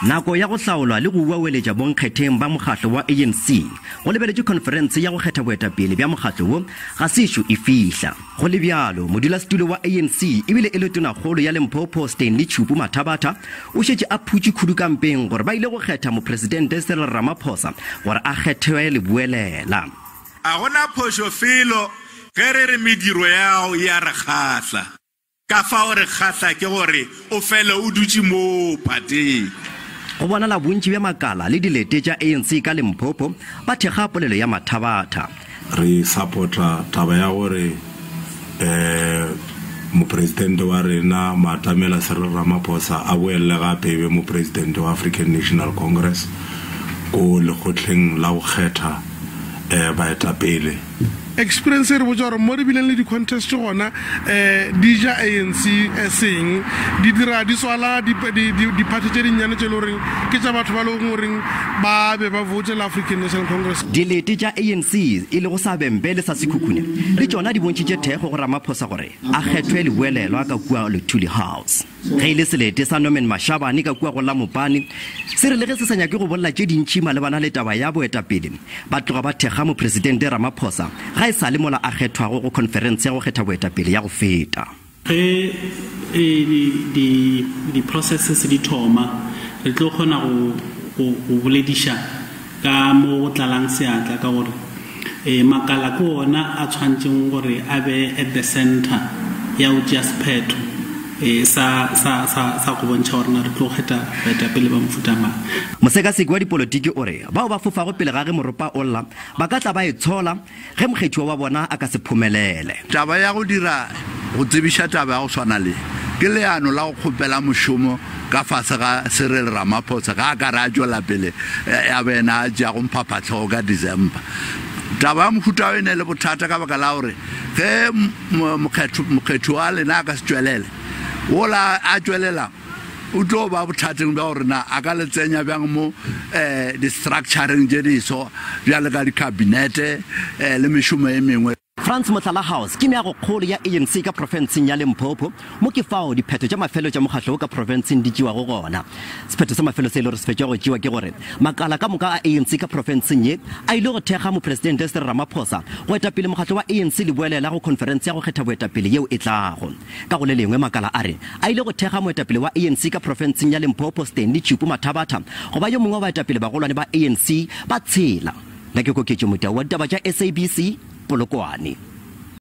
nako ya go hlaolwa le go uaweletša bonkgetheng ba mokgatlo wa ANC go lebeletše conference ya go kgetha boetapele bja mokgatlo wo ga sešo e fihla go le bjalo modulasetulo wa ANC ebile e le tonakgolo ya Limpopo Stanley Chupu Mathabatha o šetše a phutše khudu kampeng gore ba ile go kgetha mopresidente Cyril Ramaphosa gore a kgethwe leboelela a gona phošo felo ge re re mediro yao ya re kgahla ka fao re kgahla ke gore o fele o dutše mo pateng go bona la bontši bja makala le dilete tša ANC ka Limpopo ba thekga polelo ya Mathabatha re supporta taba ya gore mopresidente wa rena Matamela Cyril Ramaphosa a boele gape be mopresidente wa African National Congress go lekgotleng la go kgetha baetapele experience re botsa gore mo re bileng le di-contest gona di ja ANC seng di dira di swala di-party tše dinnyane tše le goreng ke tša batho ba le goreng ba be ba vote l'African National Congress dilete tša ANC e le go sa bembe le sa sekhukhune le tšona di bontšitše thekgo go Ramaphosa gore a kgethwe leboelelwa ka kua Luthuli House ge ile selete sa Norman Mashabane ka kua go la Mopane se re le ge se sa nyake go bolla tše dintšhi malebana le taba ya boetapele ba tloga ba thekga mopresidente Ramaphosa ga e sa le mola a kgethwago go conference ya go kgetha boetapele ya go feta ge di processes di thoma re tlo kgona go bolediša ka mo go tlalang seatla ka gore makala ke ona a tshwantseng gore a be at the center ya go tšea sephetho sa go bontšha gore na re tlo kgetha baetapele ba mofuta mang mosekaseki wa dipolotiki o re bao ba fofago pele ga ge moropa o lla ba ka tla ba e tshola ge mokgethiwa wa bona a ka se phumelele taba ya go dira go tsebiša taba ya go swana le ke leano la go kgopela mošomo ka fase ga Cyril Ramaphosa ga a ka re a tšwela pele ya bena a tšea go mphaphatlhogo ka December taba ya mohuta o e ne le bothata ka baka la gore ge mokgethi wa lena a ka se tšwelele wola a tšwelela o tlo ba bothateng bja gore na a ka le tsenya bjang mo di-structuring tše diso bjale ka dikabinete le mešomo e mengwe France Motlala House ke meago kgolo ya ANC ka profenseng ya Limpopo mo ke fao dipheto tša mafelo tša mokgatlo ka profenseng di tšewa go gona sepheto sa mafelo se ile gore se fetša go tšewa ke gore makala ka moka a ANC ka profenseng ye a ile go thekga mopresidente Cyril Ramaphosa go etapele mokgatlo wa ANC le boelela go conference ya go kgetha boetapele yeo e tlago ka go le lengwe makala a re a ile go thekga moetapele wa ANC ka profenseng ya Limpopo Stanley Chupu Mathabatha go ba yo mongwe wa baetapele ba golwane ba ANC ba tshela la ke koketšo motao wa ditaba tša SABC Polokwane.